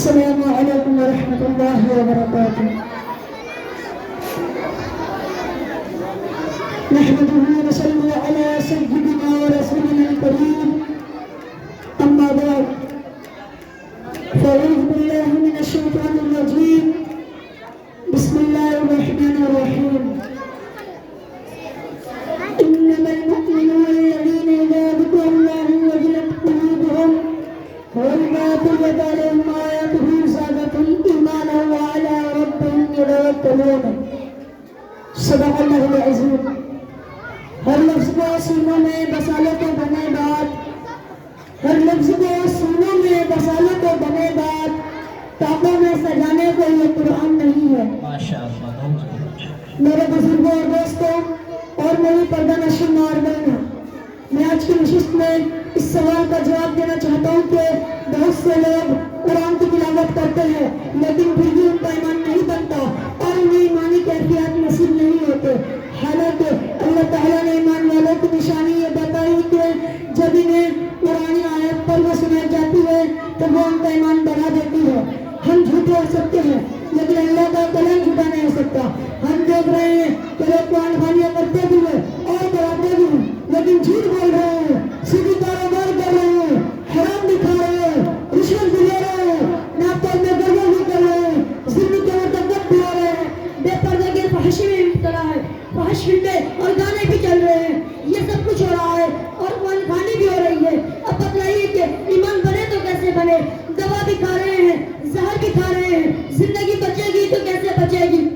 السلام علیکم ورحمۃ اللہ وبرکاتہ. نحمده ونصلي على سيدنا ورسولنا الكريم. أما بعد فأعوذ بالله من الشيطان الرجيم. بسم الله الرحمن الرحيم. إنما المؤمنون الذين إذا ذكر الله وجلت قلوبهم وإذا تليت عليهم آياته زادتهم إيمانا وعلى ربهم يتوكلون. صدق اللہ العظیم. ہر لفظ کو سینوں میں بسالے تو بنے بات، ہر لفظ کو سینوں میں بسالے تو بنے بات، تابوں میں سجانے کو یہ قرآن نہیں ہے. میرے بزرگوں اور دوستوں اور میری پردہ نشین مہربانوں، میں آج کی نشست میں اس سوال کا جواب دینا چاہتا ہوں کہ بہت سے لوگ قرآن کی تلاوت کرتے ہیں لیکن پھر بھی ان کا ایمان نہیں بنتا اور انہیں ایمانی کیفیات نصیب نہیں ہوتے. حالانکہ اللہ تعالیٰ نے ایمان والوں کی نشانی یہ بتائی کہ جب انہیں قرآن آیت پر وہ سنائی جاتی ہے تو وہ ان کا ایمان بڑھا دیتی ہے. ہم جھوٹے ہو سکتے ہیں لیکن اللہ کا کلام جھوٹا نہیں ہو سکتا. ہم دیکھ رہے ہیں کہ لوگ قرآن خوانیاں کرتے بھی ہیں اور کراتے بھی ہیں لیکن جھوٹ بول رہے ہیں، سیدھی کاروبار کر رہے ہیں، حرام دکھا رہے ہیں، رشوت بھی لے رہے ہیں، ناپتول میں گڑبڑ بھی کر رہے ہیں، ظلم کے مرتکب بھی ہو رہے ہیں، بے پردہ کے فحش میں مبتلا ہے، فحش فلمیں اور گانے بھی چل رہے ہیں. یہ سب کچھ ہو رہا ہے اور قرآن خوانی بھی ہو رہی ہے. اب بتلائیے کہ ایمان بنے تو کیسے بنے؟ دوا بھی کھا رہے ہیں، زہر بھی کھا رہے ہیں، زندگی بچے گی تو کیسے بچے گی؟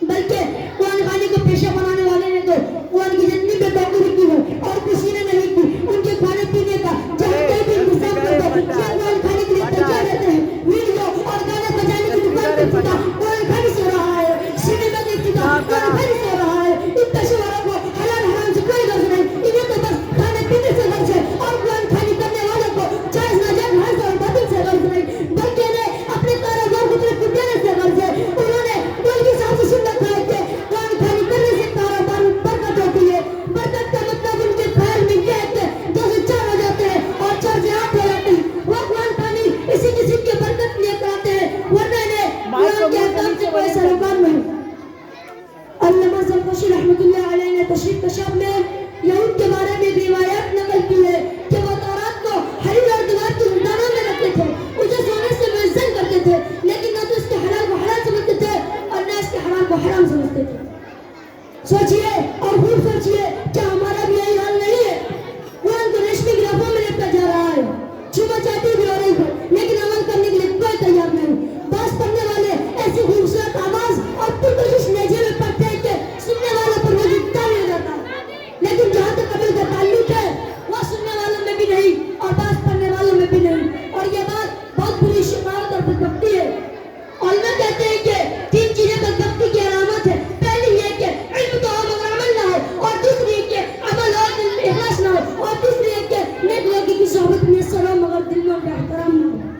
بلکہ قرآن خوانی کو پیشہ بنانے والے نے تو قرآن کی جتنی بے توقعی کی ہے اور کسی نے نہیں کی. ان کے کھانے پینے کا جہاں کہیں بھی انتظام کر دو، یہ قرآن کھانے کے لیے تیار رہتے ہیں. ویڈیو اور گانے بجانے کی دکان پہ افتتاح قرآن خوانی سے ہو رہا ہے، سنیما کا افتتاح قرآن خوانی سے ہو رہا ہے. ان پیشے والوں کو حلال حرام سے کوئی غرض نہیں، انہیں تو بس کھانے پینے سے غرض ہے اور قرآن خوانی کرنے والوں کو جائز ناجائز حرض اور باطل سے غرض نہیں بلکہ انہیں اپنے کاروبار کو طرف دینے سے غرض ہے. انہوں نے مولوی صاحب سے سن رکھا ہے کہ قرآن خوانی کرنے سے کاروبار میں برکت ہوتی ہے. برکت کا مطلب ان کے خیر میں یہ ہے کہ 2 سے 4 ہو جاتے ہیں اور 4 سے 8 ہو جاتے ہیں. وہ قرآن خوانی اسی قسم کی برکت لیے کراتے ہیں ورنہ انہیں قرآن کے احکام سے کوئی سروکار نہیں. علامہ زرکشی رحمۃ اللہ علیہ نے تشریف کشاف میں یہود کے بارے میں روایات نقل کی ہے کہ وہ تورات کو حریر اور دیوار کی زندانوں میں رکھتے تھے، اسے سونے سے معزز کرتے تھے لیکن نہ تو اس کے حلال کو حلال سمجھتے تھے اور نہ اس کے حرام کو حرام سمجھتے تھے. سوچئے اور خوب سوچئے کیا ہمارا بھی یہی حال نہیں ہے؟ قرآن کو ریشمی گرافوں میں لپٹا جا رہا ہے، چوما چاٹی بھی ہو رہی ہے لیکن عمل کرنے کے لیے کوئی تیار نہیں. بعض پڑھنے والے ایسی خوبصورت آواز اور پرکشش لہجے میں پڑھتے ہیں کہ سننے والوں پر وہ جھکتا نہیں ہو جاتا لیکن جہاں تک قبل کا تعلق ہے وہ سننے والوں میں بھی نہیں اور بعض پڑھنے والوں میں بھی نہیں. اور یہ بات بہت بری شکایت اور بدبختی ہے. علماء کہتے ہیں کہ 3 چیزیں بدبختی کی علامت ہے. پہلی یہ کہ علم تو ہو مگر عمل نہ ہو، اور دوسری یہ کہ عمل ہو دل میں اخلاص نہ ہو، اور تیسری یہ کہ نیک لوگوں کی صحبت میں سر ہو مگر دل میں کا احترام نہ ہو.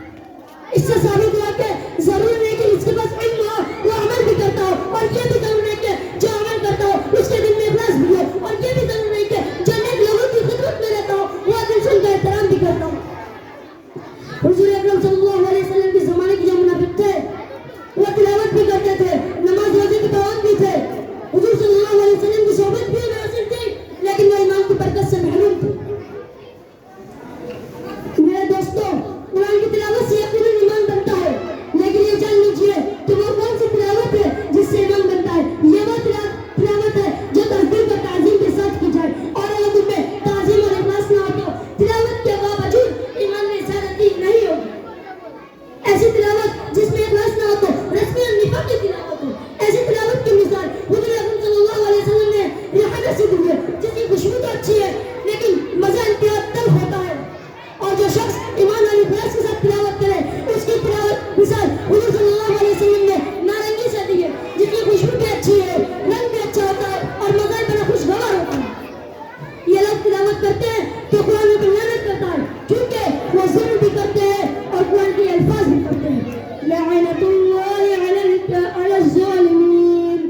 اس سے ثابت ہوا کہ ضروری نہیں کہ اس کے پاس علم ہو وہ عمل بھی کرتا ہو، اور یہ بھی ضروری نہیں کہ جو عمل کرتا ہو اس کے دل میں اخلاص بھی ہو، اور یہ بھی ضروری نہیں کہ جو نیک لوگوں کی خدمت میں رہتا ہو وہ دل سے ان کا احترام بھی کرتا ہو. حضور اکرم صلی اللہ علیہ وسلم کے زمانے کے جو منافق تھے وہ تلاوت بھی کرتے تھے، نماز روزے کے پابند بھی تھے، حضور صلی اللہ علیہ وسلم کی صحبت بھی حاصل تھی لیکن وہ ایمان کی برکت سے محروم تھے. میرے دوستوں، قرآن کی تلاوت سے یقیناً ایمان بنتا ہے لیکن یہ جان لیجیے کہ وہ کون سی تلاوت ہے جس سے ایمان بنتا ہے. یہ وہ تلاوت ہے جو تصدیق اور تعظیم کے ساتھ کی جائے اور اگر تم میں تعظیم اور اخلاص نہ ہو تو تلاوت کے باوجود ایمان میں زیادتی نہیں ہوگی. ایسی تلاوت جس میں اخلاص نہ ہو تو رسمی اور نفاق کی تلاوت ہو. ایسی تلاوت کی مثال حضور اکرم صلی اللہ علیہ وسلم نے ریحانہ سے دی ہے جس کی خوشبو تو اچھی ہے لیکن مزہ انتہا تلخ ہوتا ہے. اور جو شخص ایمان اور اخلاص کے ساتھ تلاوت کرے اس کی تلاوت مثال حضور صلی اللہ علیہ وسلم نے نارنگی سے دی ہے جس کی خوشبو بھی اچھی ہے، رنگ بھی اچھا ہوتا ہے اور مزہ بڑا خوشگوار ہوتا ہے. یہ لوگ تلاوت کرتے ہیں تو قرآن میں محنت کرتا ہے کیونکہ وہ ظلم بھی کرتے ہیں اور قرآن کے الفاظ بھی پڑھتے ہیں. لعنت اللہ علی الظالمین،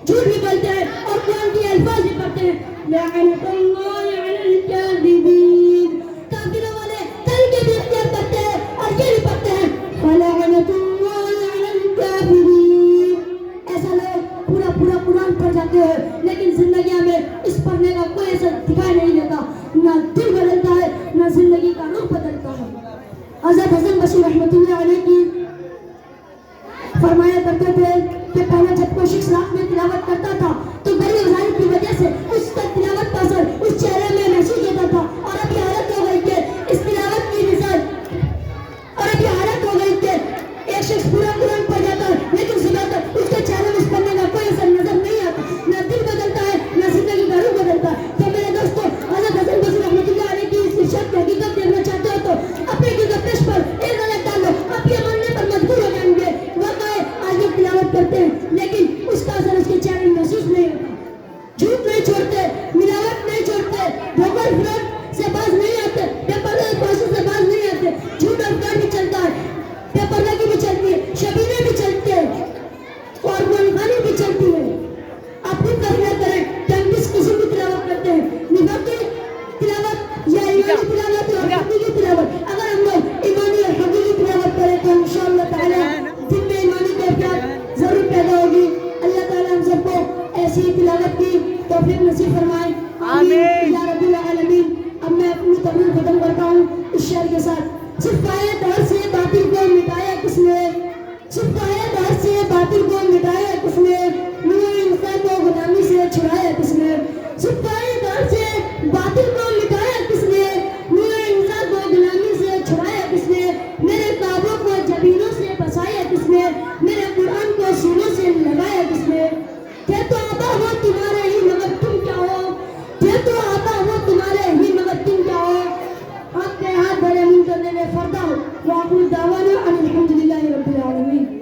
جھوٹ بھی بولتے ہیں اور قرآن کے الفاظ بھی پڑھتے ہیں. لعنت اللہ علی الکاذبین، کافروں والے کل کے بھی اختیار کرتے ہیں اور یہ بھی پڑھتے ہیں. دکھائی نہیں دیتا، نہ دل بدلتا ہے، نہ زندگی کا رخ بدلتا ہے۔ حضرت حسن بصری رحمۃ اللہ علیہ کی فرمایا کرتے تھے کہ پہلے جب کوئی شخص رات میں تلاوت کرتا تھا تو بڑی وظائف کی وجہ سے اس کا تلاوت کا اثر اس چہرے میں محسوس ہوتا تھا، اور اب یہ حالت ہو گئی کہ اس تلاوت کی مثال ایک شخص پورا قرآن پڑھ جاتا ہے لیکن صبح تک اس کے چہرے میں اس پڑھنے کا کوئی اثر نظر نہیں آتا، نہ دل بدلتا ہے، نہ زندگی کا رخ بدلتا ہے۔ تو میرے دوستو، حضرت حسن بصری رحمۃ اللہ علیہ کی اس ارشاد کی حقیقت دیکھنا چاہتے ہو تو اپنے پیش پر ایک نظر ڈالو، آپ یہ ماننے پر مجبور ہو جائیں گے واقعی آج لوگ تلاوت کرتے ہیں لیکن اس کا اثر اس کے چہرے میں محسوس نہیں ہوتا، جھوٹ نہیں چھوڑتے، ملاوٹ نہیں چھوڑتے، دھوکہ فریب سے باز نہیں آتے، بے پردہ باتوں سے باز نہیں آتے، جھوٹ اور فریب بھی چلتا ہے، بے پردہ کی بھی چلتی ہے، شبینے بھی چلتے ہیں اور منخانی بھی چلتی ہے۔ آپ خود فیصلہ کریں کہ ہم کس قسم کی تلاوت کرتے ہیں، نفاقی تلاوت یا ایمانی تلاوت اور حقیقی تلاوت۔ اگر ہم لوگ ایمانی اور حقیقی تلاوت کریں تو انشاءاللہ تعالی دل میں ایمانی کیفیت ضرور پیدا ہوگی۔ اللہ تعالی ہم سب کو ایسی تلاوت کی توفیق نصیب فرمائے، آمین یا رب العالمین۔ اب میں اپنی تقریر ختم کرتا ہوں اس شعر کے ساتھ۔ صفائے دہر سے باطل کو مٹایا کس نے، صفائے دہر سے باطل کو مٹایا کس نے، نور انسان کو غلامی سے چھڑایا کس نے، صفائے دہر سے باطل کو مٹایا کس نے، نور انسان کو غلامی سے چھڑایا کس نے، میرے کعبوں کو جبینوں سے بسایا کس نے، میرے قرآن کو سینوں سے لگایا کس نے۔ تھے تو آبا ہو تمہارے ہی مگر تم کیا ہو، تھے تو آبا ہو تمہارے ہی مگر تم کیا ہو، آپ کے ہاتھ بھرے من کرنے میں فردا ہو، وآخر دعوانا ان الحمدللہ رب العالمین۔